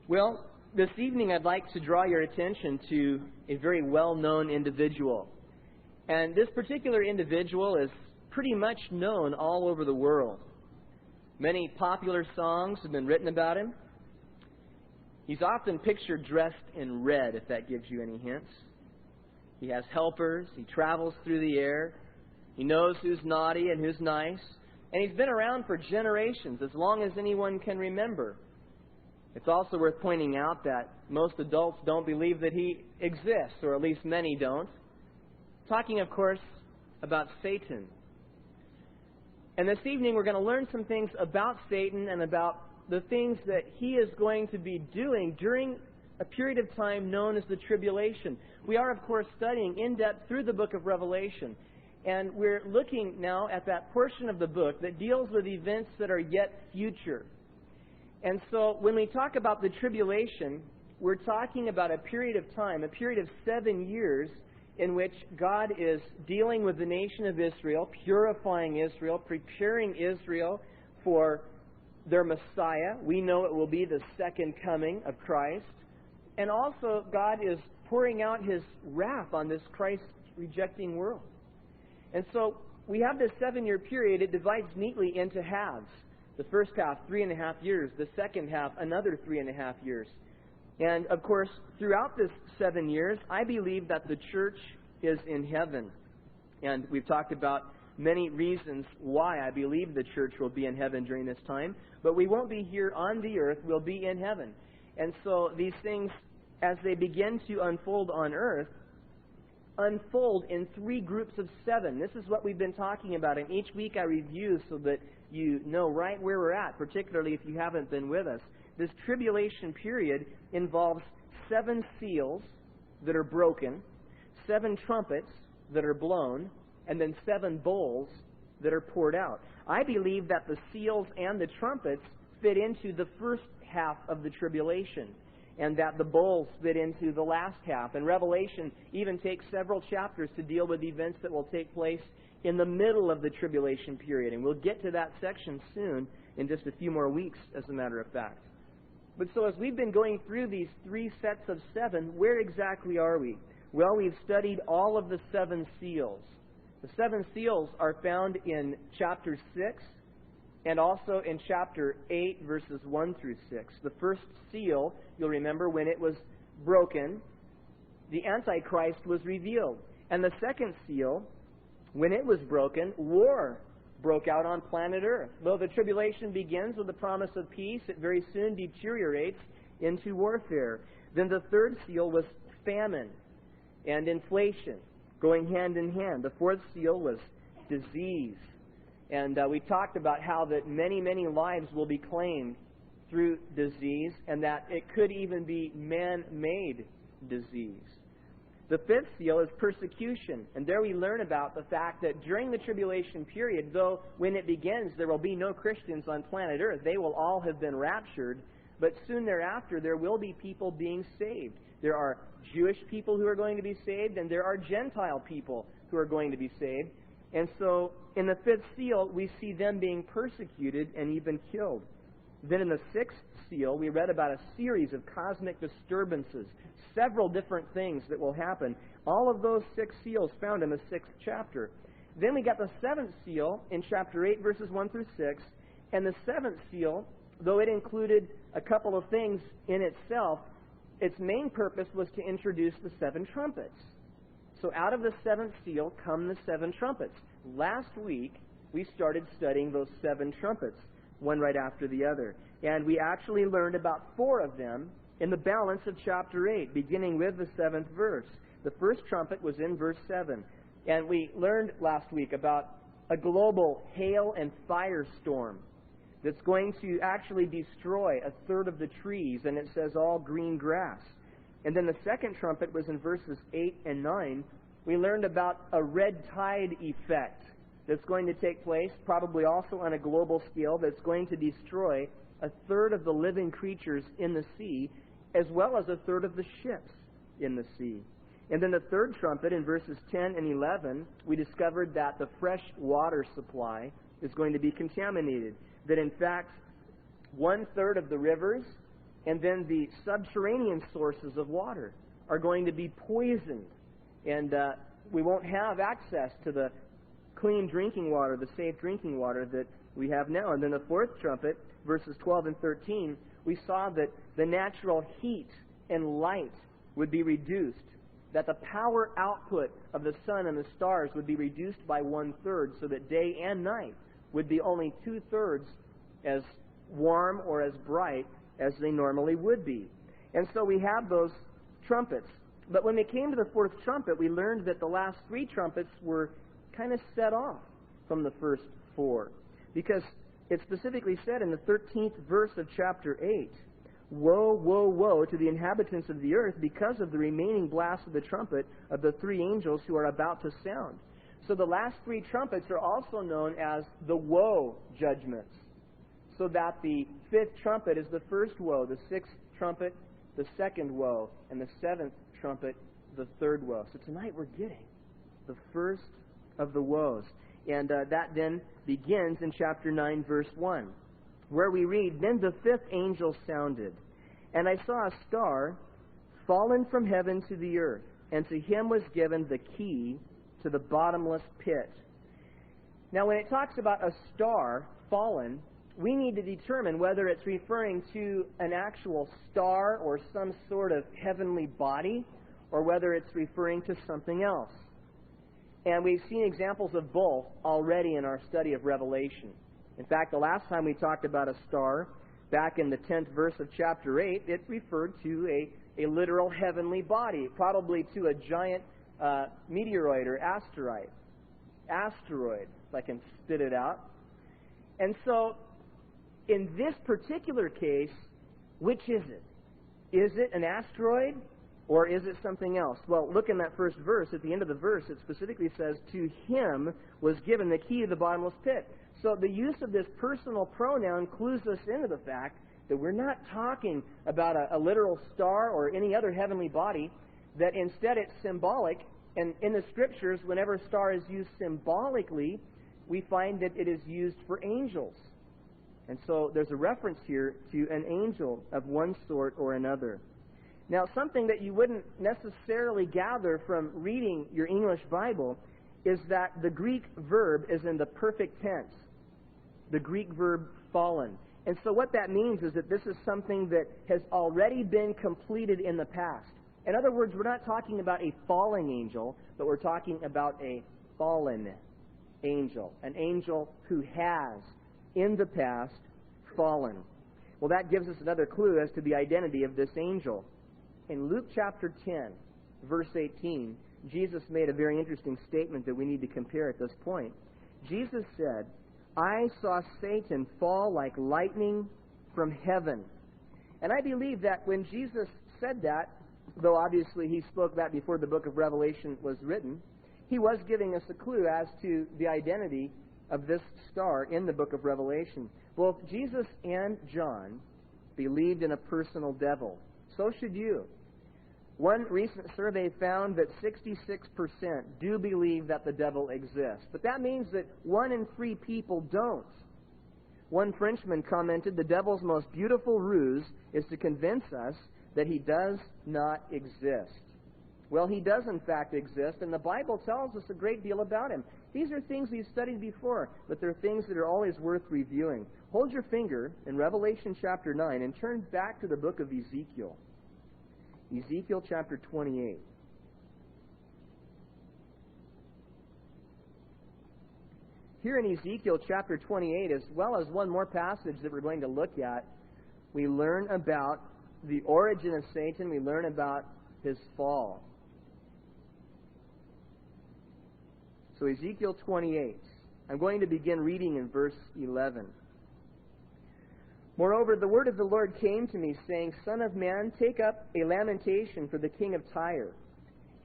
Well, this evening I'd like to draw your attention to a very well-known individual. And this particular individual is pretty much known all over the world. Many popular songs have been written about him. He's often pictured dressed in red, if that gives you any hints. He has helpers. He travels through the air. He knows who's naughty and who's nice. And he's been around for generations, as long as anyone can remember. It's also worth pointing out that most adults don't believe that he exists, or at least many don't. Talking, of course, about Satan. And this evening we're going to learn some things about Satan and about the things that he is going to be doing during a period of time known as the tribulation. We are, of course, studying in depth through the book of Revelation. And we're looking now at that portion of the book that deals with events that are yet future. And so when we talk about the tribulation, we're talking about a period of time, a period of 7 years, in which God is dealing with the nation of Israel, purifying Israel, preparing Israel for their Messiah. We know it will be the second coming of Christ. And also God is pouring out His wrath on this Christ-rejecting world. And so we have this 7-year period. It divides neatly into halves. The first half, 3.5 years. The second half, another 3.5 years. And, of course, throughout this 7 years, I believe that the church is in heaven. And we've talked about many reasons why I believe the church will be in heaven during this time. But we won't be here on the earth. We'll be in heaven. And so these things, as they begin to unfold on earth, unfold in 3 groups of 7. This is what we've been talking about. And each week I review so that you know right where we're at, particularly if you haven't been with us. This tribulation period involves 7 seals that are broken, 7 trumpets that are blown, and then 7 bowls that are poured out. I believe that the seals and the trumpets fit into the first half of the tribulation, and that the bowls fit into the last half. And Revelation even takes several chapters to deal with events that will take place in the middle of the tribulation period. And we'll get to that section soon, in just a few more weeks, as a matter of fact. But so as we've been going through these 3 sets of 7, where exactly are we? Well, we've studied all of the 7 seals. The 7 seals are found in chapter 6 and also in chapter 8, verses 1 through 6. The first seal, you'll remember, when it was broken, the Antichrist was revealed. And the second seal, when it was broken, war broke out on planet Earth. Though the tribulation begins with the promise of peace, it very soon deteriorates into warfare. Then the third seal was famine and inflation, going hand in hand. The fourth seal was disease. And we talked about how that many, many lives will be claimed through disease, and that it could even be man-made disease. The fifth seal is persecution. And there we learn about the fact that during the tribulation period, though when it begins there will be no Christians on planet Earth, they will all have been raptured, but soon thereafter there will be people being saved. There are Jewish people who are going to be saved, and there are Gentile people who are going to be saved. And so in the fifth seal, we see them being persecuted and even killed. Then in the sixth seal, we read about a series of cosmic disturbances, several different things that will happen. All of those 6 seals found in the 6th chapter. Then we got the 7th seal in chapter 8, verses 1 through 6. And the 7th seal, though it included a couple of things in itself, its main purpose was to introduce the 7 trumpets. So out of the 7th seal come the 7 trumpets. Last week, we started studying those 7 trumpets, one right after the other. And we actually learned about 4 of them in the balance of chapter 8, beginning with the 7th verse. The first trumpet was in verse 7. And we learned last week about a global hail and firestorm that's going to actually destroy a third of the trees, and it says all green grass. And then the second trumpet was in verses 8 and 9. We learned about a red tide effect that's going to take place, probably also on a global scale, that's going to destroy a third of the living creatures in the sea, as well as a third of the ships in the sea. And then the third trumpet, in verses 10 and 11, we discovered that the fresh water supply is going to be contaminated. That in fact, 1/3 of the rivers And then the subterranean sources of water are going to be poisoned. And we won't have access to the clean drinking water, the safe drinking water that we have now. And then the fourth trumpet, verses 12 and 13, we saw that the natural heat and light would be reduced, that the power output of the sun and the stars would be reduced by 1/3, so that day and night would be only 2/3 as warm or as bright as they normally would be. And so we have those trumpets. But when it came to the fourth trumpet, we learned that the last 3 trumpets were kind of set off from the first 4. Because it specifically said in the 13th verse of chapter 8, "Woe, woe, woe to the inhabitants of the earth because of the remaining blast of the trumpet of the 3 angels who are about to sound." So the last 3 trumpets are also known as the woe judgments. So that the 5th trumpet is the first woe, the 6th trumpet, the second woe, and the 7th trumpet, the third woe. So tonight we're getting the first of the woes. And that then begins in chapter 9, verse 1, where we read, "Then the 5th angel sounded, and I saw a star fallen from heaven to the earth, and to him was given the key to the bottomless pit." Now, when it talks about a star fallen, we need to determine whether it's referring to an actual star or some sort of heavenly body, or whether it's referring to something else. And we've seen examples of both already in our study of Revelation. In fact, the last time we talked about a star, back in the 10th verse of chapter 8, it referred to a literal heavenly body, probably to a giant meteoroid or asteroid, if I can spit it out. And so, in this particular case, which is it? Is it an asteroid, or is it something else? Well, look in that first verse. At the end of the verse, it specifically says, "To him was given the key to the bottomless pit." So the use of this personal pronoun clues us into the fact that we're not talking about a literal star or any other heavenly body, that instead it's symbolic. And in the Scriptures, whenever a star is used symbolically, we find that it is used for angels. And so there's a reference here to an angel of one sort or another. Now, something that you wouldn't necessarily gather from reading your English Bible is that the Greek verb is in the perfect tense. The Greek verb fallen. And so what that means is that this is something that has already been completed in the past. In other words, we're not talking about a falling angel, but we're talking about a fallen angel. An angel who has, in the past, fallen. Well, that gives us another clue as to the identity of this angel. In Luke chapter 10, verse 18, Jesus made a very interesting statement that we need to compare at this point. Jesus said, "I saw Satan fall like lightning from heaven." And I believe that when Jesus said that, though obviously he spoke that before the book of Revelation was written, he was giving us a clue as to the identity of this star in the book of Revelation. Both Jesus and John believed in a personal devil. So should you. One recent survey found that 66% do believe that the devil exists. But that means that 1 in 3 people don't. One Frenchman commented, "The devil's most beautiful ruse is to convince us that he does not exist." Well, he does in fact exist, and the Bible tells us a great deal about him. These are things we've studied before, but they're things that are always worth reviewing. Hold your finger in Revelation chapter 9 and turn back to the book of Ezekiel. Ezekiel chapter 28. Here in Ezekiel chapter 28, as well as one more passage that we're going to look at, we learn about the origin of Satan. We learn about his fall. So Ezekiel 28. I'm going to begin reading in verse 11. "Moreover, the word of the Lord came to me, saying, Son of man, take up a lamentation for the king of Tyre,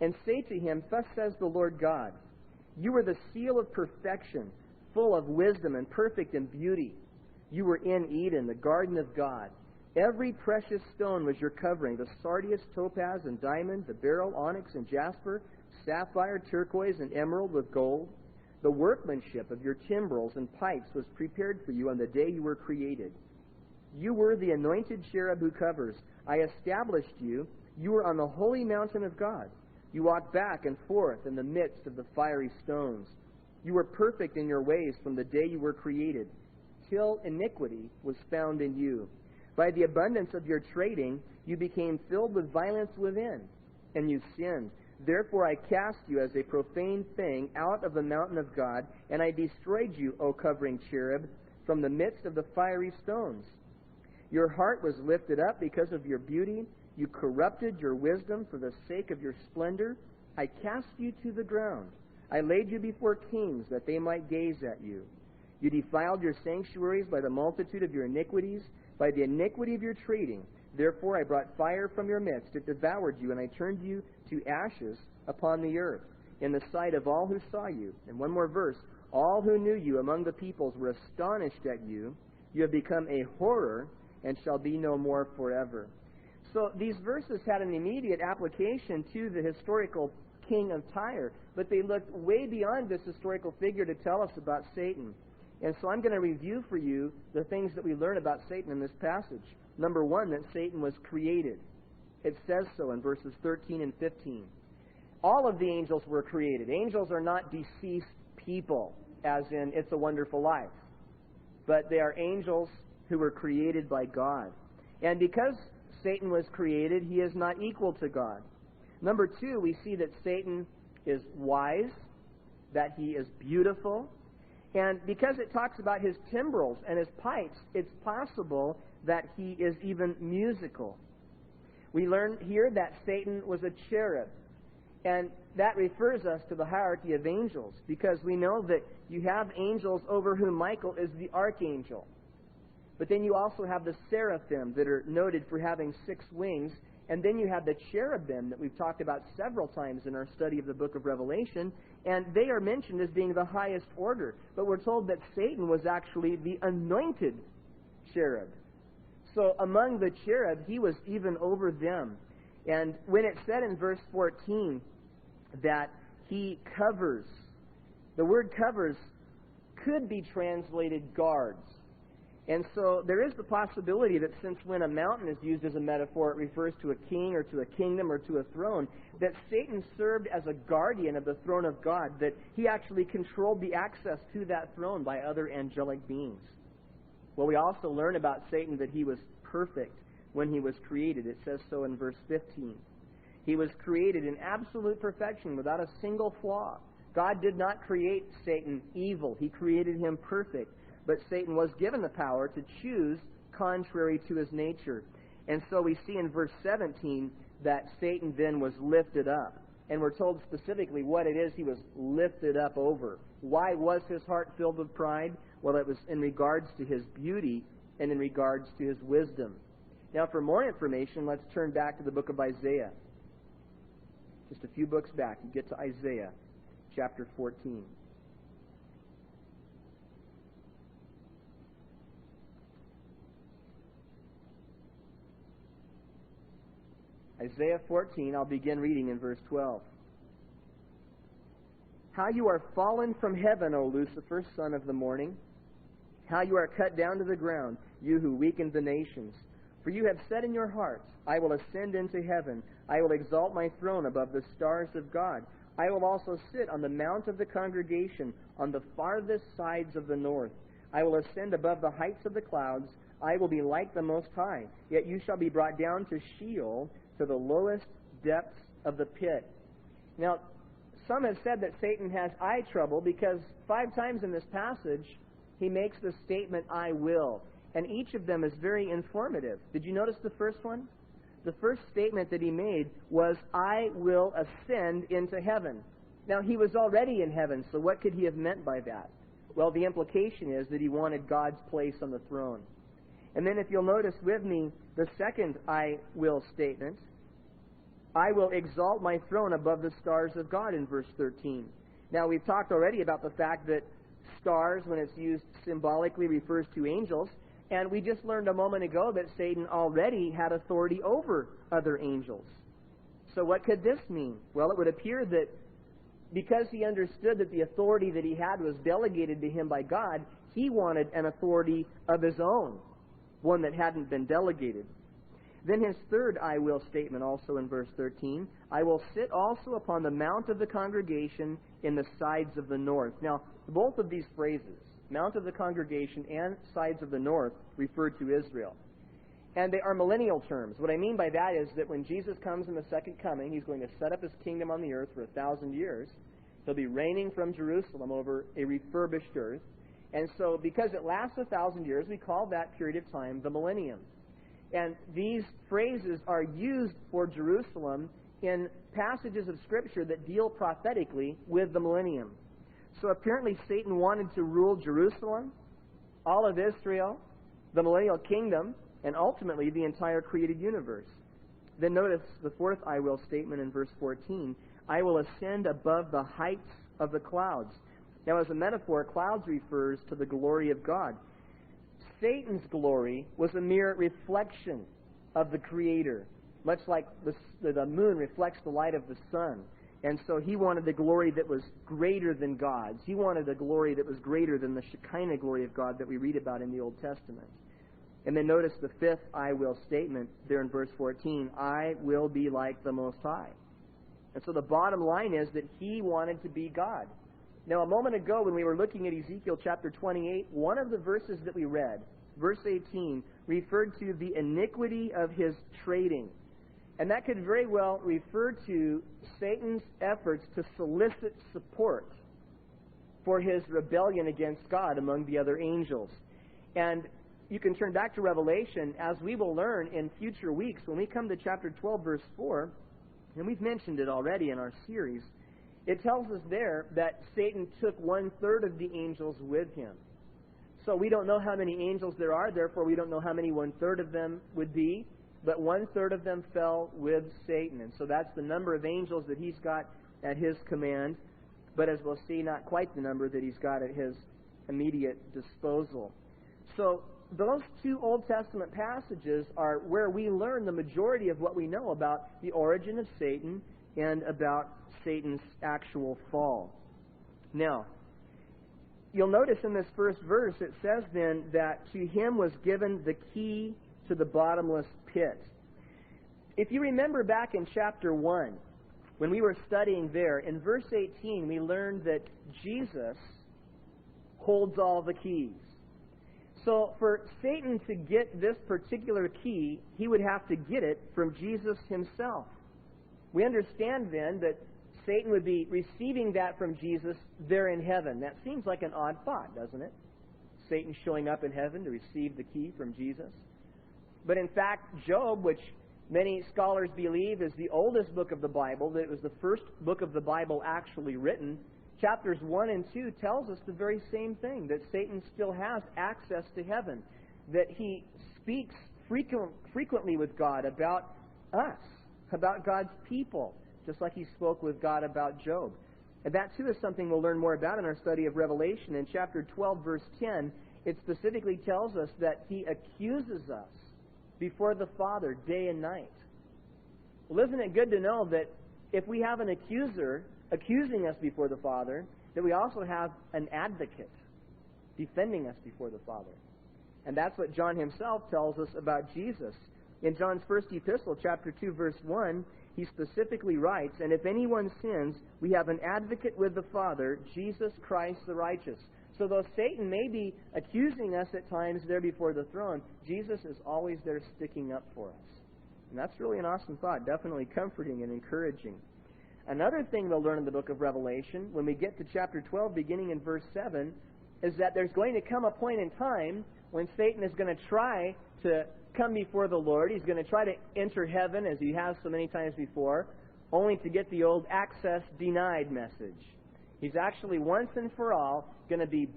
and say to him, Thus says the Lord God, You were the seal of perfection, full of wisdom and perfect in beauty. You were in Eden, the garden of God. Every precious stone was your covering, the sardius, topaz, and diamond, the beryl, onyx, and jasper, sapphire, turquoise, and emerald with gold. The workmanship of your timbrels and pipes was prepared for you on the day you were created. You were the anointed cherub who covers. I established you. You were on the holy mountain of God. You walked back and forth in the midst of the fiery stones. You were perfect in your ways from the day you were created, till iniquity was found in you. By the abundance of your trading, you became filled with violence within, and you sinned. Therefore I cast you as a profane thing out of the mountain of God, and I destroyed you, O covering cherub, from the midst of the fiery stones. Your heart was lifted up because of your beauty. You corrupted your wisdom for the sake of your splendor. I cast you to the ground. I laid you before kings that they might gaze at you. You defiled your sanctuaries by the multitude of your iniquities, by the iniquity of your trading. Therefore I brought fire from your midst. It devoured you, and I turned you to ashes upon the earth, in the sight of all who saw you. And one more verse. All who knew you among the peoples were astonished at you. You have become a horror, and shall be no more forever. So these verses had an immediate application to the historical king of Tyre, but they looked way beyond this historical figure to tell us about Satan. And so I'm going to review for you the things that we learn about Satan in this passage. Number one, that Satan was created. It says so in verses 13 and 15. All of the angels were created. Angels are not deceased people, as in It's a Wonderful Life. But they are angels who were created by God. And because Satan was created, he is not equal to God. Number two, we see that Satan is wise, that he is beautiful, and because it talks about his timbrels and his pipes, it's possible that he is even musical. We learn here that Satan was a cherub, and that refers us to the hierarchy of angels, because we know that you have angels over whom Michael is the archangel. But then you also have the seraphim that are noted for having 6 wings. And then you have the cherubim that we've talked about several times in our study of the book of Revelation. And they are mentioned as being the highest order. But we're told that Satan was actually the anointed cherub. So among the cherub, he was even over them. And when it said in verse 14 that he covers, the word covers could be translated guards. And so there is the possibility that since when a mountain is used as a metaphor, it refers to a king or to a kingdom or to a throne, that Satan served as a guardian of the throne of God, that he actually controlled the access to that throne by other angelic beings. Well, we also learn about Satan that he was perfect when he was created. It says so in verse 15. He was created in absolute perfection without a single flaw. God did not create Satan evil. He created him perfect. But Satan was given the power to choose contrary to his nature. And so we see in verse 17 that Satan then was lifted up. And we're told specifically what it is he was lifted up over. Why was his heart filled with pride? Well, it was in regards to his beauty and in regards to his wisdom. Now, for more information, let's turn back to the book of Isaiah. Just a few books back, you get to Isaiah chapter 14. Isaiah 14, I'll begin reading in verse 12. How you are fallen from heaven, O Lucifer, son of the morning. How you are cut down to the ground, you who weakened the nations. For you have said in your hearts, I will ascend into heaven. I will exalt my throne above the stars of God. I will also sit on the mount of the congregation, on the farthest sides of the north. I will ascend above the heights of the clouds. I will be like the Most High. Yet you shall be brought down to Sheol, to the lowest depths of the pit. Now, some have said that Satan has eye trouble because 5 times in this passage he makes the statement, I will. And each of them is very informative. Did you notice the first one? The first statement that he made was, I will ascend into heaven. Now, he was already in heaven, so what could he have meant by that? Well, the implication is that he wanted God's place on the throne. And then if you'll notice with me, the second I will statement, I will exalt my throne above the stars of God in verse 13. Now, we've talked already about the fact that stars, when it's used symbolically, refers to angels. And we just learned a moment ago that Satan already had authority over other angels. So what could this mean? Well, it would appear that because he understood that the authority that he had was delegated to him by God, he wanted an authority of his own. one that hadn't been delegated. Then his third I will statement also in verse 13, I will sit also upon the mount of the congregation in the sides of the north. Now, both of these phrases, mount of the congregation and sides of the north, refer to Israel. And they are millennial terms. What I mean by that is that when Jesus comes in the second coming, he's going to set up his kingdom on the earth for 1,000 years. He'll be reigning from Jerusalem over a refurbished earth. And so because it lasts 1,000 years, we call that period of time the millennium. And these phrases are used for Jerusalem in passages of Scripture that deal prophetically with the millennium. So apparently Satan wanted to rule Jerusalem, all of Israel, the millennial kingdom, and ultimately the entire created universe. Then notice the fourth I will statement in verse 14. I will ascend above the heights of the clouds. Now, as a metaphor, clouds refers to the glory of God. Satan's glory was a mere reflection of the Creator, much like the moon reflects the light of the sun. And so he wanted the glory that was greater than God's. He wanted a glory that was greater than the Shekinah glory of God that we read about in the Old Testament. And then notice the fifth I will statement there in verse 14. I will be like the Most High. And so the bottom line is that he wanted to be God. Now, a moment ago when we were looking at Ezekiel chapter 28, one of the verses that we read, verse 18, referred to the iniquity of his trading. And that could very well refer to Satan's efforts to solicit support for his rebellion against God among the other angels. And you can turn back to Revelation, as we will learn in future weeks when we come to chapter 12, verse 4, and we've mentioned it already in our series. It tells us there that Satan took 1/3 of the angels with him. So we don't know how many angels there are, therefore we don't know how many 1/3 of them would be, but 1/3 of them fell with Satan. And so that's the number of angels that he's got at his command, but as we'll see, not quite the number that he's got at his immediate disposal. So those two Old Testament passages are where we learn the majority of what we know about the origin of Satan and about Satan's actual fall. Now, you'll notice in this first verse it says then that to him was given the key to the bottomless pit. If you remember back in chapter 1, when we were studying there, in verse 18 we learned that Jesus holds all the keys. So for Satan to get this particular key, he would have to get it from Jesus himself. We understand then that Satan would be receiving that from Jesus there in heaven. That seems like an odd thought, doesn't it? Satan showing up in heaven to receive the key from Jesus. But in fact, Job, which many scholars believe is the oldest book of the Bible, that it was the first book of the Bible actually written, chapters 1 and 2 tells us the very same thing, that Satan still has access to heaven, that he speaks frequently with God about us, about God's people, just like he spoke with God about Job. And that too is something we'll learn more about in our study of Revelation. In chapter 12, verse 10, it specifically tells us that he accuses us before the Father day and night. Well, isn't it good to know that if we have an accuser accusing us before the Father, that we also have an advocate defending us before the Father? And that's what John himself tells us about Jesus. In John's first epistle, chapter 2, verse 1, he specifically writes, and if anyone sins, we have an advocate with the Father, Jesus Christ the righteous. So though Satan may be accusing us at times there before the throne, Jesus is always there sticking up for us. And that's really an awesome thought, definitely comforting and encouraging. Another thing we'll learn in the book of Revelation, when we get to chapter 12, beginning in verse 7, is that there's going to come a point in time when Satan is going to try to come before the Lord. He's going to try to enter heaven, as he has so many times before, only to get the old access denied message. He's actually once and for all going to be,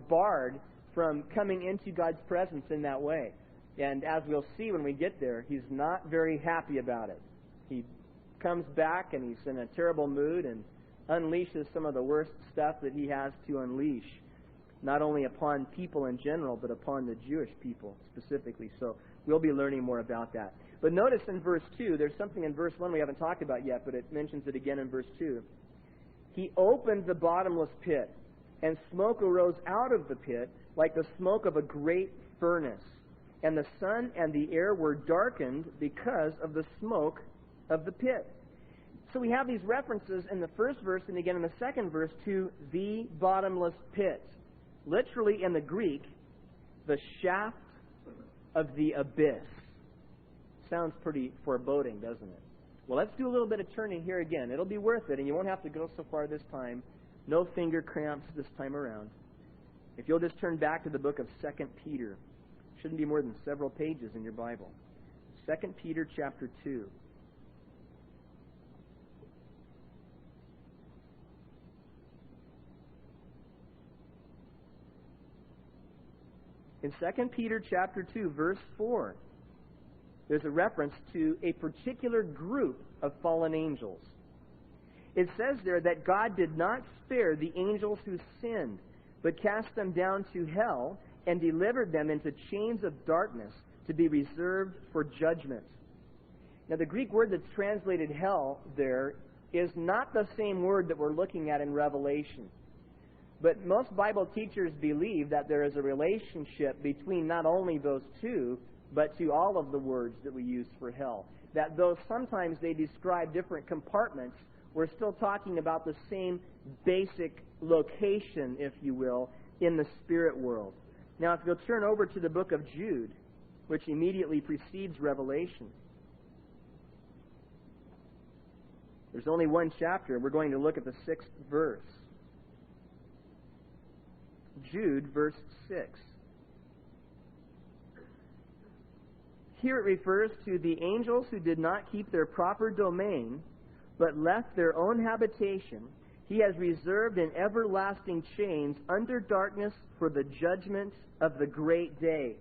barred from coming into God's presence in that way. And as we'll see when we get there, he's not very happy about it. He comes back and he's in a terrible mood and unleashes some of the worst stuff that he has to unleash, not only upon people in general, but upon the Jewish people specifically. So we'll be learning more about that. But notice in verse 2, there's something in verse 1 we haven't talked about yet, but it mentions it again in verse 2. He opened the bottomless pit, and smoke arose out of the pit like the smoke of a great furnace. and the sun and the air were darkened because of the smoke of the pit. So we have these references in the first verse and again in the second verse to the bottomless pit. Literally in the Greek, the shaft of the abyss. Sounds pretty foreboding, doesn't it? Well, let's do a little bit of turning here again. It'll be worth it, and you won't have to go so far this time. No finger cramps this time around. If you'll just turn back to the book of 2 Peter. Shouldn't be more than several pages in your Bible. 2 Peter chapter 2. In 2 Peter chapter 2, verse 4, there's a reference to a particular group of fallen angels. It says there that God did not spare the angels who sinned, but cast them down to hell and delivered them into chains of darkness to be reserved for judgment. Now, the Greek word that's translated hell there is not the same word that we're looking at in Revelation. But most Bible teachers believe that there is a relationship between not only those two, but to all of the words that we use for hell. That though sometimes they describe different compartments, we're still talking about the same basic location, if you will, in the spirit world. Now, if you'll turn over to the book of Jude, which immediately precedes Revelation. There's only one chapter. We're going to look at the 6th verse. Jude, verse 6. Here it refers to the angels who did not keep their proper domain, but left their own habitation. He has reserved in everlasting chains under darkness for the judgment of the great day.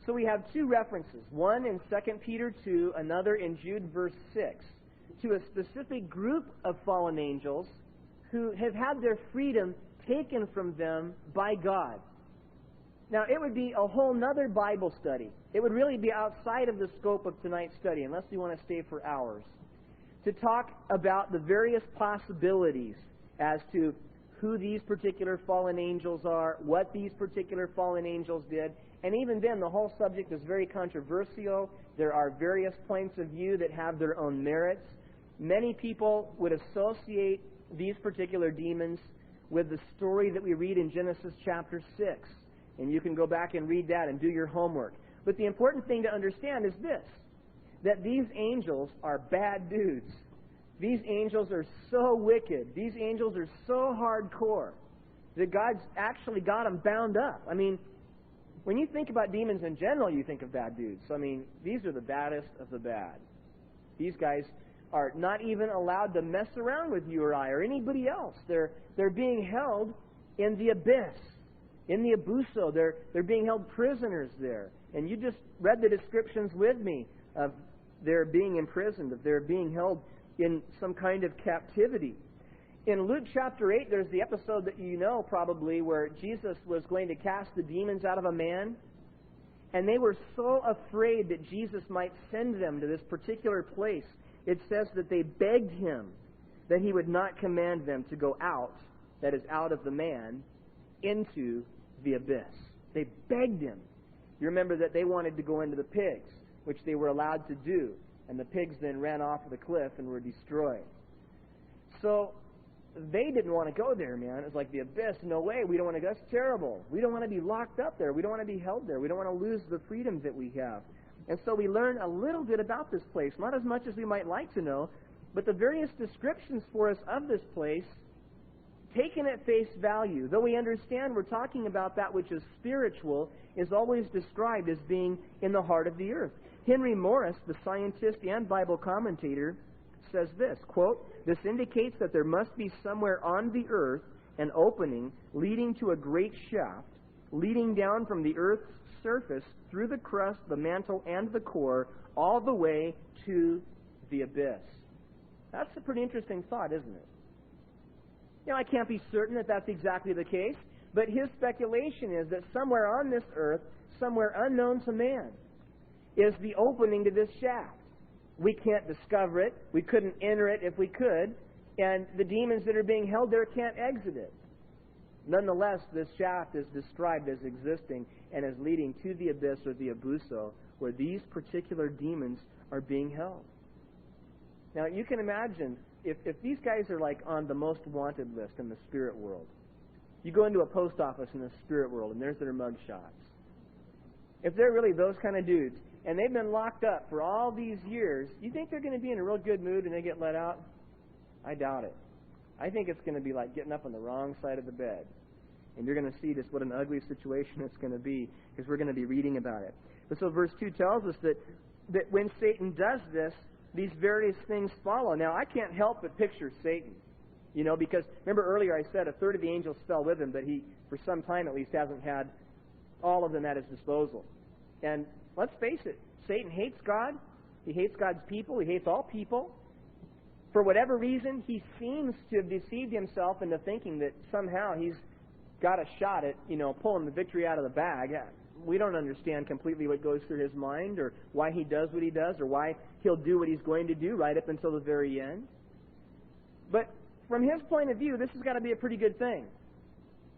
So we have two references, one in 2 Peter 2, another in Jude, verse 6, to a specific group of fallen angels who have had their freedom taken from them by God. Now, it would be a whole nother Bible study. It would really be outside of the scope of tonight's study, unless you want to stay for hours, to talk about the various possibilities as to who these particular fallen angels are, what these particular fallen angels did, and even then, the whole subject is very controversial. There are various points of view that have their own merits. Many people would associate these particular demons with the story that we read in Genesis chapter 6. And you can go back and read that and do your homework. But the important thing to understand is this, that these angels are bad dudes. These angels are so wicked. These angels are so hardcore that God's actually got them bound up. I mean, when you think about demons in general, you think of bad dudes. I mean, these are the baddest of the bad. These guys are not even allowed to mess around with you or I or anybody else. They're being held in the abyss, in the abuso. They're being held prisoners there. And you just read the descriptions with me of their being imprisoned, of their being held in some kind of captivity. In Luke chapter 8, there's the episode that you know probably where Jesus was going to cast the demons out of a man. And they were so afraid that Jesus might send them to this particular place. It says that they begged him that he would not command them to go out, that is, out of the man, into the abyss. They begged him. You remember that they wanted to go into the pigs, which they were allowed to do. And the pigs then ran off the cliff and were destroyed. So they didn't want to go there, man. It's like the abyss. No way. We don't want to go. That's terrible. We don't want to be locked up there. We don't want to be held there. We don't want to lose the freedoms that we have. And so we learn a little bit about this place. Not as much as we might like to know, but the various descriptions for us of this place, taken at face value, though we understand we're talking about that which is spiritual, is always described as being in the heart of the earth. Henry Morris, the scientist and Bible commentator, says this, quote, "This indicates that there must be somewhere on the earth an opening leading to a great shaft, leading down from the earth's surface through the crust, the mantle, and the core, all the way to the abyss." That's a pretty interesting thought, isn't it? You know, I can't be certain that that's exactly the case, but his speculation is that somewhere on this earth, somewhere unknown to man, is the opening to this shaft. We can't discover it. We couldn't enter it if we could, and the demons that are being held there can't exit it. Nonetheless, this shaft is described as existing and as leading to the abyss or the abuso, where these particular demons are being held. Now, you can imagine, if these guys are like on the most wanted list in the spirit world, you go into a post office in the spirit world, and there's their mug shots. If they're really those kind of dudes, and they've been locked up for all these years, you think they're going to be in a real good mood when they get let out? I doubt it. I think it's going to be like getting up on the wrong side of the bed. And you're going to see just what an ugly situation it's going to be, because we're going to be reading about it. But so verse 2 tells us that when Satan does this, these various things follow. Now, I can't help but picture Satan, because remember earlier I said a third of the angels fell with him, but he, for some time at least, hasn't had all of them at his disposal. And let's face it, Satan hates God. He hates God's people. He hates all people. For whatever reason, he seems to have deceived himself into thinking that somehow he's got a shot at, pulling the victory out of the bag. We don't understand completely what goes through his mind, or why he does what he does, or why he'll do what he's going to do right up until the very end. But from his point of view, this has got to be a pretty good thing,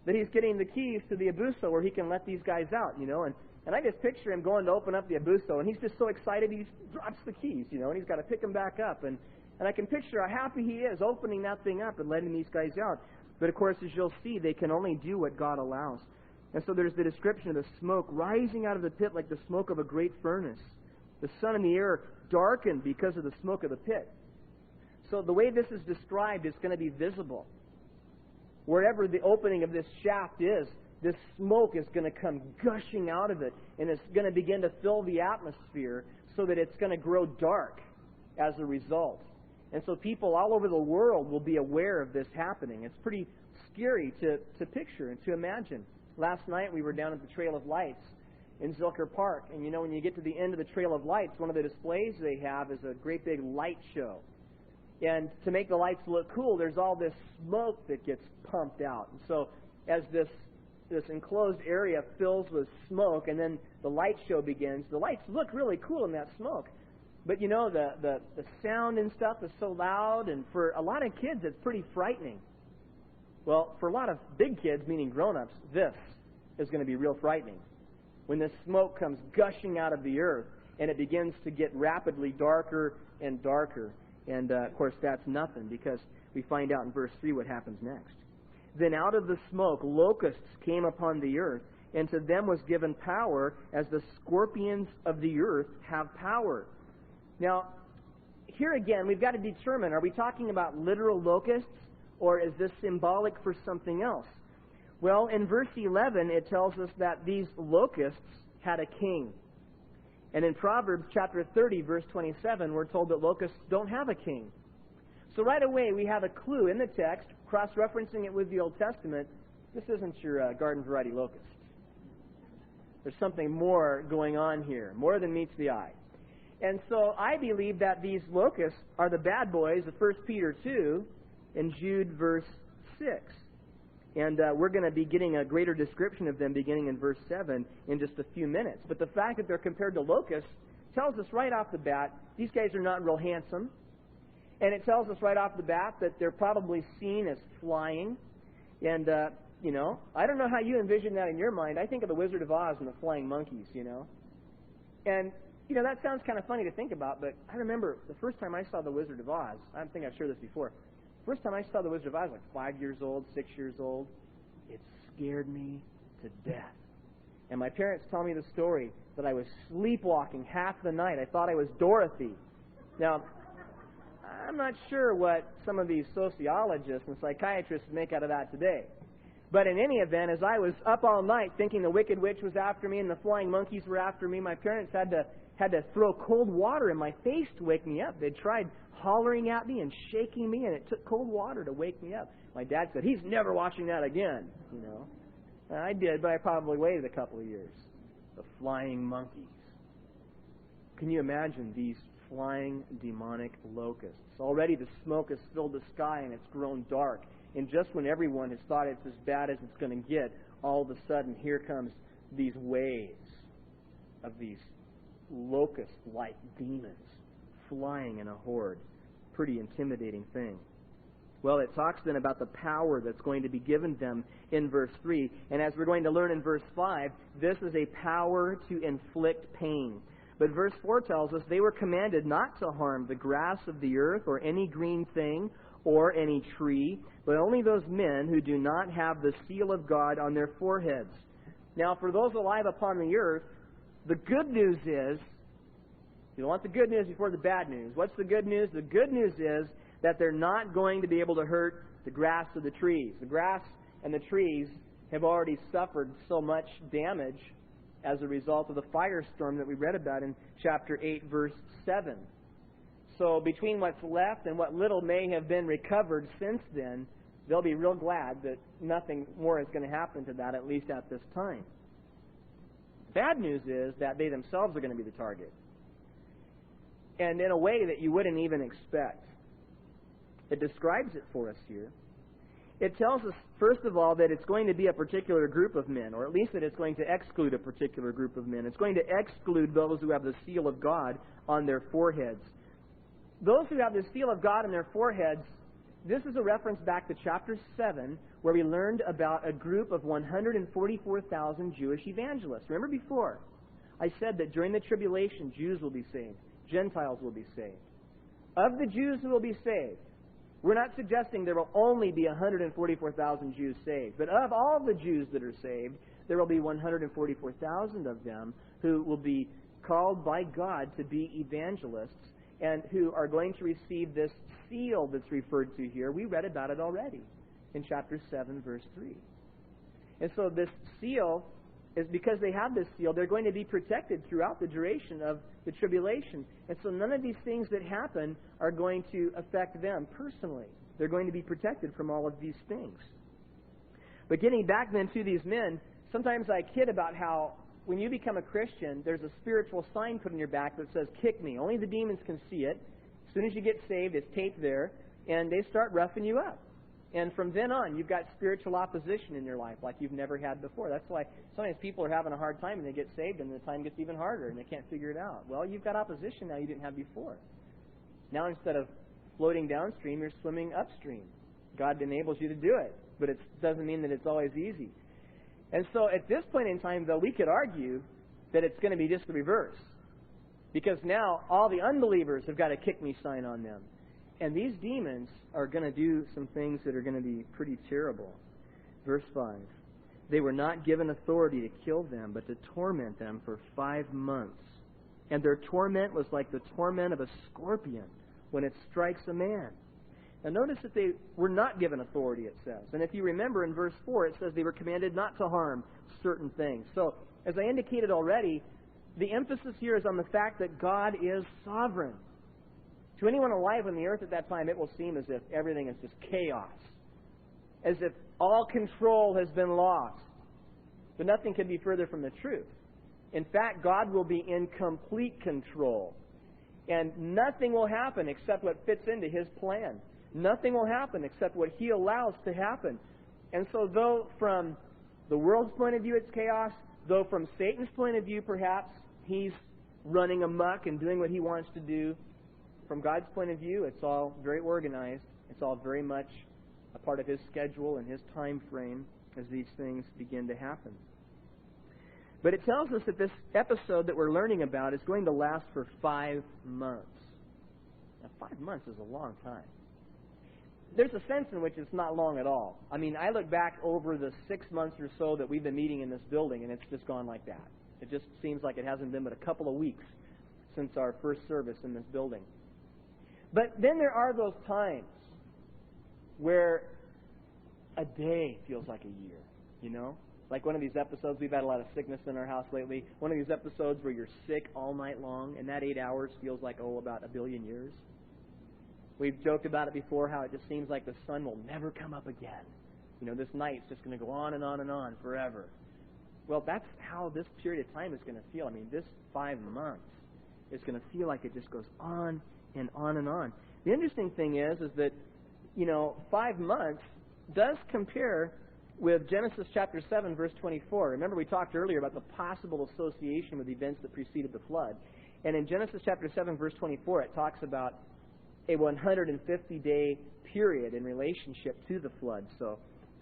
that he's getting the keys to the abuso where he can let these guys out, And I just picture him going to open up the abuso, and he's just so excited he drops the keys, and he's got to pick them back up. And I can picture how happy he is opening that thing up and letting these guys out. But of course, as you'll see, they can only do what God allows. And so there's the description of the smoke rising out of the pit like the smoke of a great furnace. The sun and the air darkened because of the smoke of the pit. So the way this is described is going to be visible. Wherever the opening of this shaft is, this smoke is going to come gushing out of it, and it's going to begin to fill the atmosphere so that it's going to grow dark as a result. And so people all over the world will be aware of this happening. It's pretty scary to picture and to imagine. Last night we were down at the Trail of Lights in Zilker Park, and when you get to the end of the Trail of Lights, one of the displays they have is a great big light show. And to make the lights look cool, there's all this smoke that gets pumped out. And so as this enclosed area fills with smoke, and then the light show begins, the lights look really cool in that smoke. But the sound and stuff is so loud, and for a lot of kids it's pretty frightening. Well, for a lot of big kids, meaning grown-ups, this is going to be real frightening. When the smoke comes gushing out of the earth, and it begins to get rapidly darker and darker. And, of course, that's nothing, because we find out in verse 3 what happens next. Then out of the smoke locusts came upon the earth, and to them was given power as the scorpions of the earth have power. Now, here again, we've got to determine, are we talking about literal locusts, or is this symbolic for something else? Well, in verse 11, it tells us that these locusts had a king. And in Proverbs chapter 30, verse 27, we're told that locusts don't have a king. So right away, we have a clue in the text, cross-referencing it with the Old Testament. This isn't your garden variety locust. There's something more going on here, more than meets the eye. And so I believe that these locusts are the bad boys of 1 Peter 2 and Jude verse 6. And we're going to be getting a greater description of them beginning in verse 7 in just a few minutes. But the fact that they're compared to locusts tells us right off the bat, these guys are not real handsome. And it tells us right off the bat that they're probably seen as flying. And, I don't know how you envision that in your mind. I think of the Wizard of Oz and the flying monkeys, And, that sounds kind of funny to think about, but I remember the first time I saw the Wizard of Oz, I don't think I've shared this before. First time I saw the Wizard of Oz, I was like 5 years old, 6 years old. It scared me to death. And my parents tell me the story that I was sleepwalking half the night. I thought I was Dorothy. Now, I'm not sure what some of these sociologists and psychiatrists make out of that today. But in any event, as I was up all night thinking the Wicked Witch was after me and the flying monkeys were after me, my parents had to throw cold water in my face to wake me up. They tried hollering at me and shaking me, and it took cold water to wake me up. My dad said, he's never watching that again, And I did, but I probably waited a couple of years. The flying monkeys. Can you imagine these flying demonic locusts? Already the smoke has filled the sky and it's grown dark. And just when everyone has thought it's as bad as it's going to get, all of a sudden here comes these waves of these locust-like demons flying in a horde. Pretty intimidating thing. Well, it talks then about the power that's going to be given them in verse 3. And as we're going to learn in verse 5, this is a power to inflict pain. But verse 4 tells us they were commanded not to harm the grass of the earth or any green thing or any tree, but only those men who do not have the seal of God on their foreheads. Now, for those alive upon the earth, the good news is, you don't want the good news before the bad news. What's the good news? The good news is that they're not going to be able to hurt the grass or the trees. The grass and the trees have already suffered so much damage as a result of the firestorm that we read about in chapter 8, verse 7. So between what's left and what little may have been recovered since then, they'll be real glad that nothing more is going to happen to that, at least at this time. Bad news is that they themselves are going to be the target. And in a way that you wouldn't even expect. It describes it for us here. It tells us, first of all, that it's going to be a particular group of men, or at least that it's going to exclude a particular group of men. It's going to exclude those who have the seal of God on their foreheads. Those who have the seal of God on their foreheads, this is a reference back to chapter 7, where we learned about a group of 144,000 Jewish evangelists. Remember before, I said that during the tribulation, Jews will be saved. Gentiles will be saved. Of the Jews who will be saved, we're not suggesting there will only be 144,000 Jews saved. But of all the Jews that are saved, there will be 144,000 of them who will be called by God to be evangelists and who are going to receive this seal that's referred to here. We read about it already in chapter 7, verse 3. And so this seal is because they have this seal, they're going to be protected throughout the duration of the tribulation. And so none of these things that happen are going to affect them personally. They're going to be protected from all of these things. But getting back then to these men, sometimes I kid about how when you become a Christian, there's a spiritual sign put on your back that says, "Kick me." Only the demons can see it. As soon as you get saved, it's taped there, and they start roughing you up. And from then on, you've got spiritual opposition in your life like you've never had before. That's why sometimes people are having a hard time and they get saved and the time gets even harder and they can't figure it out. Well, you've got opposition now you didn't have before. Now instead of floating downstream, you're swimming upstream. God enables you to do it, but it doesn't mean that it's always easy. And so at this point in time, though, we could argue that it's going to be just the reverse. Because now all the unbelievers have got a kick me sign on them. And these demons are going to do some things that are going to be pretty terrible. Verse 5. They were not given authority to kill them, but to torment them for 5 months. And their torment was like the torment of a scorpion when it strikes a man. Now notice that they were not given authority, it says. And if you remember in verse 4, it says they were commanded not to harm certain things. So, as I indicated already, the emphasis here is on the fact that God is sovereign. To anyone alive on the earth at that time, it will seem as if everything is just chaos. As if all control has been lost. But nothing can be further from the truth. In fact, God will be in complete control. And nothing will happen except what fits into His plan. Nothing will happen except what He allows to happen. And so though from the world's point of view it's chaos, though from Satan's point of view perhaps he's running amok and doing what he wants to do, from God's point of view it's all very organized. It's all very much a part of His schedule and His time frame as these things begin to happen. But it tells us that this episode that we're learning about is going to last for 5 months. Now 5 months is a long time. There's a sense in which it's not long at all. I mean, I look back over the 6 months or so that we've been meeting in this building, and it's just gone like that. It just seems like it hasn't been but a couple of weeks since our first service in this building. But then there are those times where a day feels like a year, you know? Like one of these episodes, we've had a lot of sickness in our house lately. One of these episodes where you're sick all night long, and that 8 hours feels like, about 1 billion years. We've joked about it before, how it just seems like the sun will never come up again. You know, this night's just going to go on and on and on forever. Well, that's how this period of time is going to feel. I mean, this 5 months is going to feel like it just goes on and on and on. The interesting thing is that, 5 months does compare with Genesis chapter 7, verse 24. Remember, we talked earlier about the possible association with events that preceded the flood. And in Genesis chapter 7, verse 24, it talks about a 150-day period in relationship to the flood. So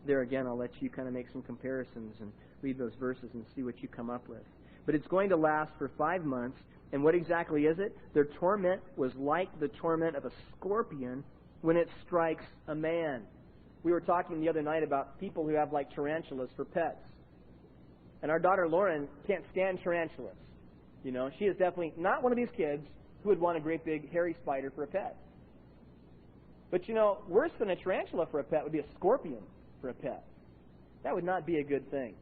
there again, I'll let you kind of make some comparisons and read those verses and see what you come up with. But it's going to last for 5 months. And what exactly is it? Their torment was like the torment of a scorpion when it strikes a man. We were talking the other night about people who have like tarantulas for pets. And our daughter Lauren can't stand tarantulas. You know, she is definitely not one of these kids who would want a great big hairy spider for a pet. But you know, worse than a tarantula for a pet would be a scorpion for a pet. That would not be a good thing.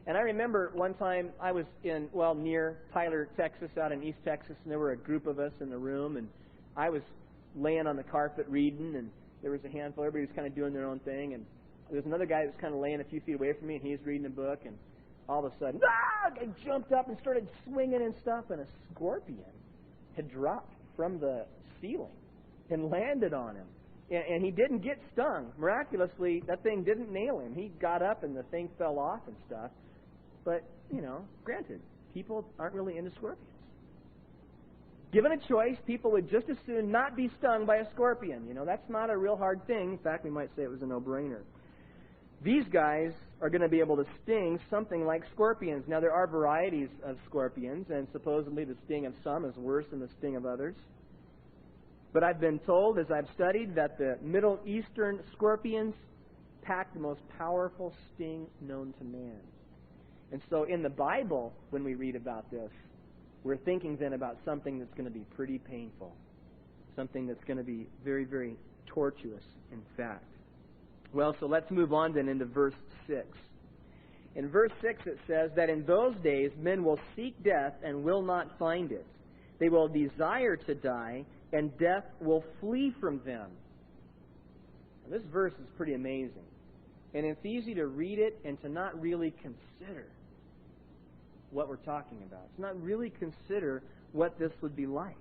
And I remember one time I was near Tyler, Texas, out in East Texas, and there were a group of us in the room, and I was laying on the carpet reading, and there was a handful, everybody was kind of doing their own thing, and there was another guy that was kind of laying a few feet away from me, and he was reading a book, and all of a sudden, I jumped up and started swinging and stuff, and a scorpion had dropped from the ceiling and landed on him. And he didn't get stung. Miraculously, that thing didn't nail him. He got up and the thing fell off and stuff. But, you know, granted, people aren't really into scorpions. Given a choice, people would just as soon not be stung by a scorpion. You know, that's not a real hard thing. In fact, we might say it was a no-brainer. These guys are going to be able to sting something like scorpions. Now, there are varieties of scorpions, and supposedly the sting of some is worse than the sting of others. But I've been told, as I've studied, that the Middle Eastern scorpions pack the most powerful sting known to man. And so in the Bible, when we read about this, we're thinking then about something that's going to be pretty painful. Something that's going to be very, very tortuous, in fact. Well, so let's move on then into verse 6. In verse 6 it says that in those days men will seek death and will not find it. They will desire to die, and death will flee from them. Now, this verse is pretty amazing. And it's easy to read it and to not really consider what we're talking about. To not really consider what this would be like.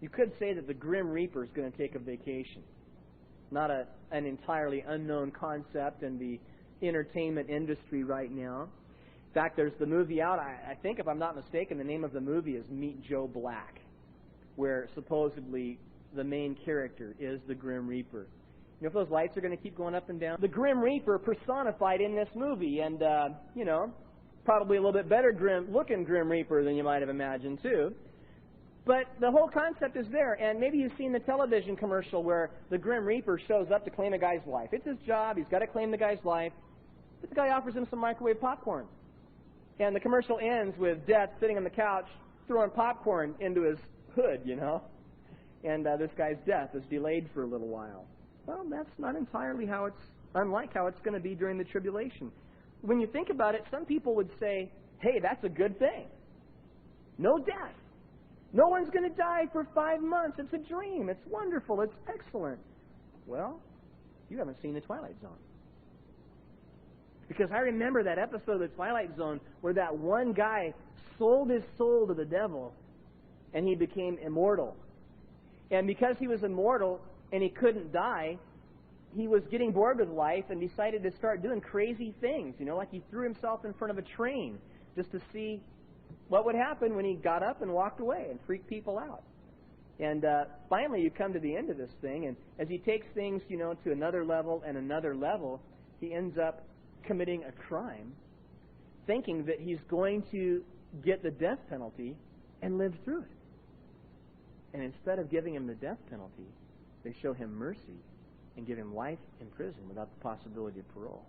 You could say that the Grim Reaper is going to take a vacation. Not an entirely unknown concept in the entertainment industry right now. In fact, there's the movie out, I think if I'm not mistaken, the name of the movie is Meet Joe Black, where supposedly the main character is the Grim Reaper. You know, if those lights are going to keep going up and down. The Grim Reaper personified in this movie, and, you know, probably a little bit better looking Grim Reaper than you might have imagined, too. But the whole concept is there, and maybe you've seen the television commercial where the Grim Reaper shows up to claim a guy's life. It's his job, he's got to claim the guy's life, but the guy offers him some microwave popcorn. And the commercial ends with Death sitting on the couch, throwing popcorn into his hood, you know. And this guy's death is delayed for a little while. Well, that's not entirely unlike how it's going to be during the tribulation. When you think about it, some people would say, hey, that's a good thing. No death. No one's going to die for 5 months. It's a dream. It's wonderful. It's excellent. Well, you haven't seen The Twilight Zone. Because I remember that episode of The Twilight Zone where that one guy sold his soul to the devil and he became immortal. And because he was immortal and he couldn't die, he was getting bored with life and decided to start doing crazy things. You know, like he threw himself in front of a train just to see what would happen when he got up and walked away and freaked people out. And finally you come to the end of this thing, and as he takes things, you know, to another level and another level, he ends up committing a crime, thinking that he's going to get the death penalty and live through it. And instead of giving him the death penalty, they show him mercy and give him life in prison without the possibility of parole.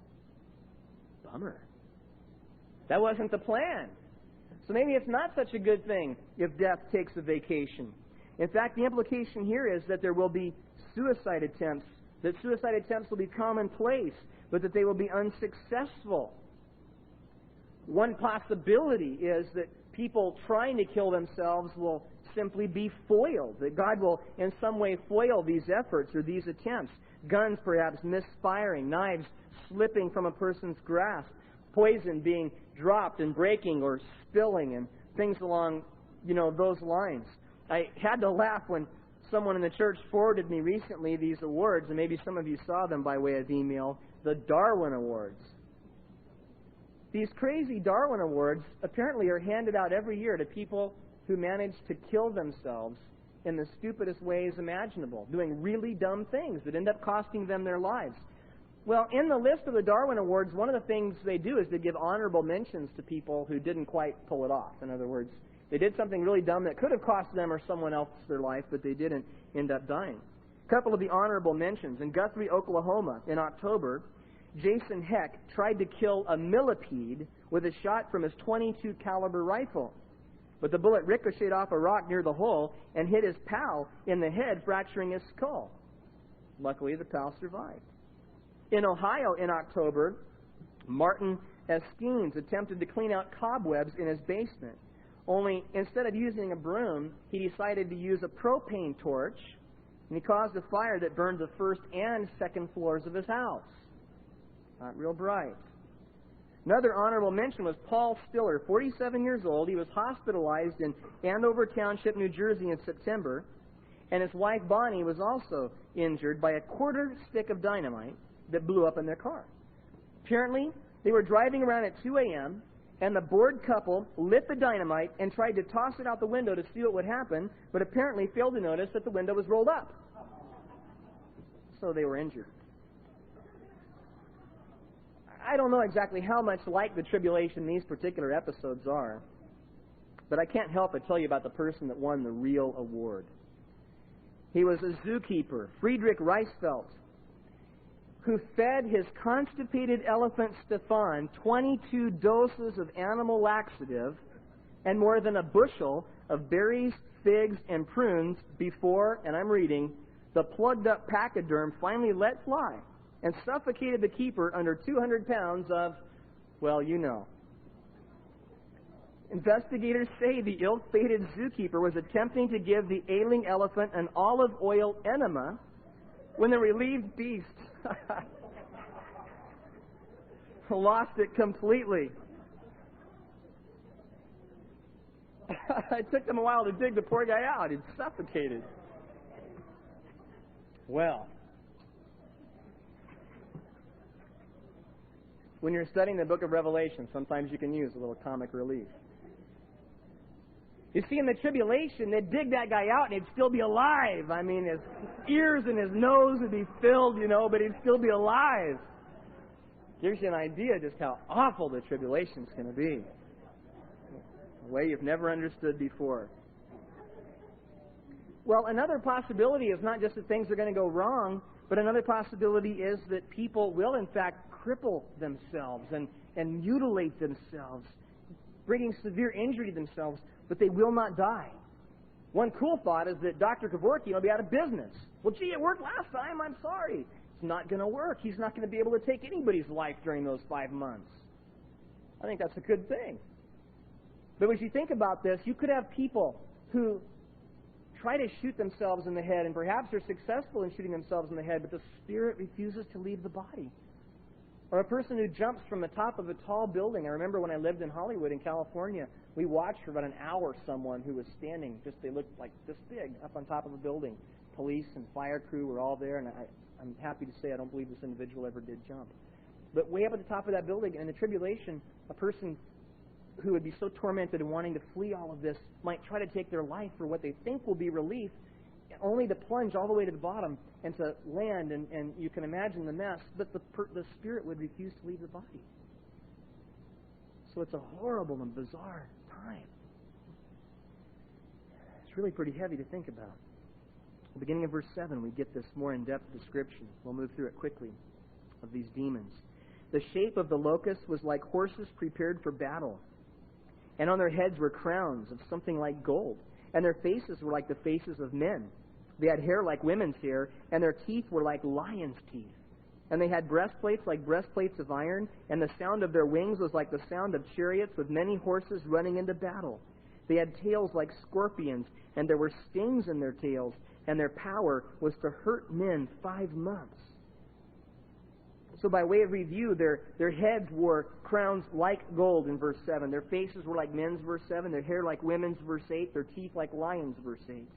Bummer. That wasn't the plan. So maybe it's not such a good thing if death takes a vacation. In fact, the implication here is that there will be suicide attempts, that suicide attempts will be commonplace, but that they will be unsuccessful. One possibility is that people trying to kill themselves will simply be foiled, that God will in some way foil these efforts or these attempts. Guns perhaps misfiring, knives slipping from a person's grasp, poison being dropped and breaking or spilling, and things along, you know, those lines. I had to laugh when someone in the church forwarded me recently these awards, and maybe some of you saw them by way of email, the Darwin Awards. These crazy Darwin Awards apparently are handed out every year to people who manage to kill themselves in the stupidest ways imaginable, doing really dumb things that end up costing them their lives. Well, in the list of the Darwin Awards, one of the things they do is they give honorable mentions to people who didn't quite pull it off. In other words, they did something really dumb that could have cost them or someone else their life, but they didn't end up dying. A couple of the honorable mentions. In Guthrie, Oklahoma, in October, Jason Heck tried to kill a millipede with a shot from his .22 caliber rifle. But the bullet ricocheted off a rock near the hole and hit his pal in the head, fracturing his skull. Luckily, the pal survived. In Ohio, in October, Martin Eskeens attempted to clean out cobwebs in his basement. Only, instead of using a broom, he decided to use a propane torch, and he caused a fire that burned the first and second floors of his house. Not real bright. Another honorable mention was Paul Stiller, 47 years old. He was hospitalized in Andover Township, New Jersey in September, and his wife Bonnie was also injured by a quarter stick of dynamite that blew up in their car. Apparently, they were driving around at 2 a.m., and the bored couple lit the dynamite and tried to toss it out the window to see what would happen, but apparently failed to notice that the window was rolled up. So they were injured. I don't know exactly how much like the tribulation these particular episodes are, but I can't help but tell you about the person that won the real award. He was a zookeeper, Friedrich Reisfeld, who fed his constipated elephant Stefan 22 doses of animal laxative and more than a bushel of berries, figs, and prunes before, and I'm reading, the plugged-up pachyderm finally let fly and suffocated the keeper under 200 pounds of, well, you know. Investigators say the ill-fated zookeeper was attempting to give the ailing elephant an olive oil enema when the relieved beast lost it completely. It took them a while to dig the poor guy out. He'd suffocated. Well, when you're studying the book of Revelation, sometimes you can use a little comic relief. You see, in the tribulation, they'd dig that guy out and he'd still be alive. I mean, his ears and his nose would be filled, but he'd still be alive. Gives you an idea just how awful the tribulation's going to be. A way you've never understood before. Well, another possibility is not just that things are going to go wrong, but another possibility is that people will, in fact, cripple themselves and mutilate themselves, bringing severe injury to themselves, but they will not die. One cool thought is that Dr. Kevorkian will be out of business. Well, gee, it worked last time. I'm sorry. It's not going to work. He's not going to be able to take anybody's life during those 5 months. I think that's a good thing. But as you think about this, you could have people who try to shoot themselves in the head, and perhaps they're successful in shooting themselves in the head, but the spirit refuses to leave the body. Or a person who jumps from the top of a tall building. I remember when I lived in Hollywood in California, we watched for about an hour someone who was standing, they looked like this big, up on top of a building. Police and fire crew were all there, and I'm happy to say I don't believe this individual ever did jump. But way up at the top of that building, in the tribulation, a person who would be so tormented and wanting to flee all of this might try to take their life for what they think will be relief, only to plunge all the way to the bottom and to land, and you can imagine the mess, but the spirit would refuse to leave the body. So it's a horrible and bizarre time. It's really pretty heavy to think about. At the beginning of verse 7, we get this more in-depth description. We'll move through it quickly, of these demons. The shape of the locusts was like horses prepared for battle, and on their heads were crowns of something like gold, and their faces were like the faces of men. They had hair like women's hair, and their teeth were like lions' teeth. And they had breastplates like breastplates of iron, and the sound of their wings was like the sound of chariots with many horses running into battle. They had tails like scorpions, and there were stings in their tails, and their power was to hurt men 5 months. So by way of review, their heads wore crowns like gold in verse 7. Their faces were like men's, verse 7. Their hair like women's, verse 8. Their teeth like lions, verse 8.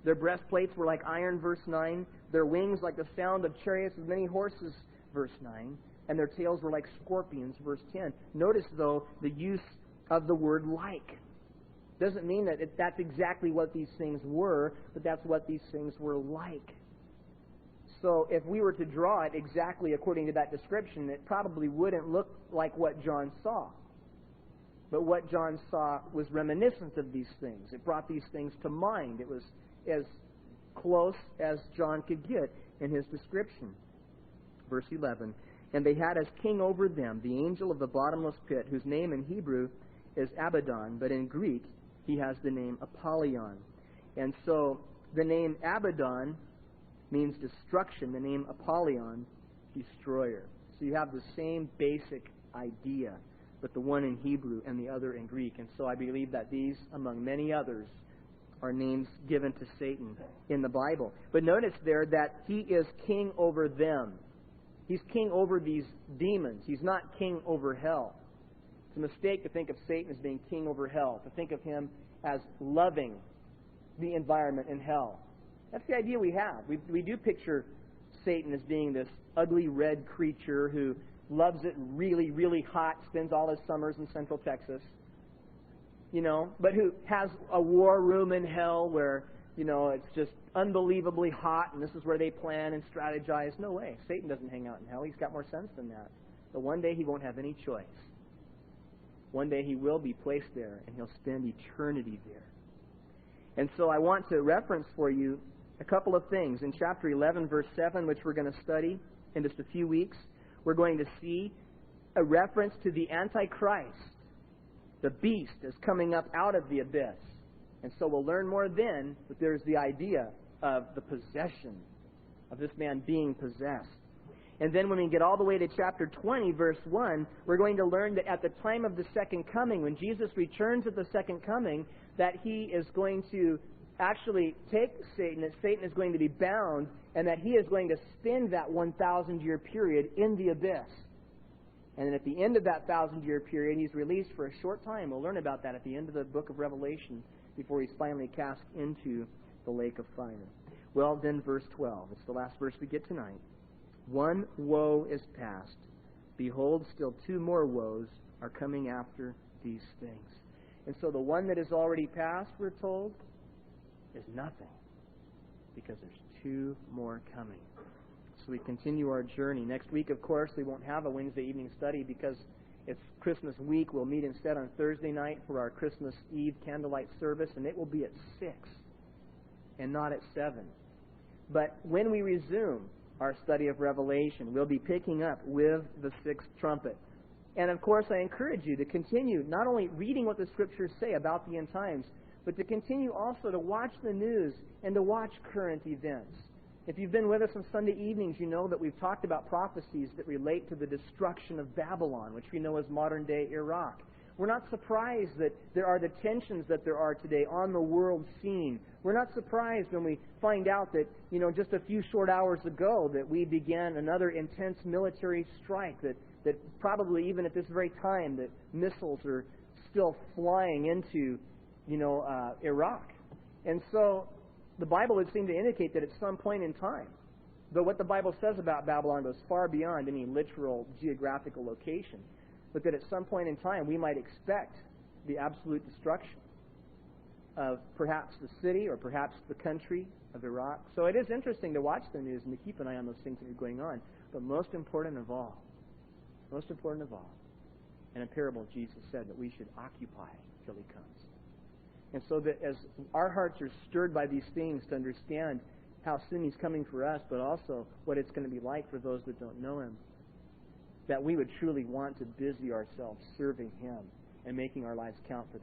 Their breastplates were like iron, verse 9. Their wings like the sound of chariots with many horses, verse 9. And their tails were like scorpions, verse 10. Notice, though, the use of the word like. Doesn't mean that that's exactly what these things were, but that's what these things were like. So if we were to draw it exactly according to that description, it probably wouldn't look like what John saw. But what John saw was reminiscent of these things. It brought these things to mind. It was as close as John could get in his description. Verse 11, and they had as king over them the angel of the bottomless pit, whose name in Hebrew is Abaddon, but in Greek he has the name Apollyon. And so the name Abaddon means destruction. The name Apollyon, destroyer. So you have the same basic idea, but the one in Hebrew and the other in Greek. And so I believe that these, among many others, are names given to Satan in the Bible. But notice there that he is king over them. He's king over these demons. He's not king over hell. It's a mistake to think of Satan as being king over hell, to think of him as loving the environment in hell. That's the idea we have. We do picture Satan as being this ugly red creature who loves it really, really hot, spends all his summers in Central Texas, but who has a war room in hell where, it's just unbelievably hot, and this is where they plan and strategize. No way. Satan doesn't hang out in hell. He's got more sense than that. But one day he won't have any choice. One day he will be placed there, and he'll spend eternity there. And so I want to reference for you a couple of things. In chapter 11, verse 7, which we're going to study in just a few weeks, we're going to see a reference to the Antichrist. The beast is coming up out of the abyss. And so we'll learn more then, but there's the idea of the possession, of this man being possessed. And then when we get all the way to chapter 20, verse 1, we're going to learn that at the time of the second coming, when Jesus returns at the second coming, that he is going to actually take Satan, that Satan is going to be bound, and that he is going to spend that 1,000-year period in the abyss. And then at the end of that 1,000-year period, he's released for a short time. We'll learn about that at the end of the book of Revelation before he's finally cast into the lake of fire. Well, then verse 12. It's the last verse we get tonight. One woe is past. Behold, still two more woes are coming after these things. And so the one that is already past, we're told, is nothing, because there's two more coming. So we continue our journey. Next week, of course, we won't have a Wednesday evening study because it's Christmas week. We'll meet instead on Thursday night for our Christmas Eve candlelight service, and it will be at 6 and not at 7. But when we resume our study of Revelation, we'll be picking up with the sixth trumpet. And of course, I encourage you to continue not only reading what the Scriptures say about the end times, but to continue also to watch the news and to watch current events. If you've been with us on Sunday evenings, you know that we've talked about prophecies that relate to the destruction of Babylon, which we know as modern-day Iraq. We're not surprised that there are the tensions that there are today on the world scene. We're not surprised when we find out that, just a few short hours ago that we began another intense military strike, that probably even at this very time that missiles are still flying into, Iraq. And so the Bible would seem to indicate that at some point in time, but what the Bible says about Babylon goes far beyond any literal geographical location, but that at some point in time we might expect the absolute destruction of perhaps the city or perhaps the country of Iraq. So it is interesting to watch the news and to keep an eye on those things that are going on. But most important of all, in a parable Jesus said that we should occupy till he comes. And so that as our hearts are stirred by these things to understand how soon he's coming for us, but also what it's going to be like for those that don't know him, that we would truly want to busy ourselves serving him and making our lives count for the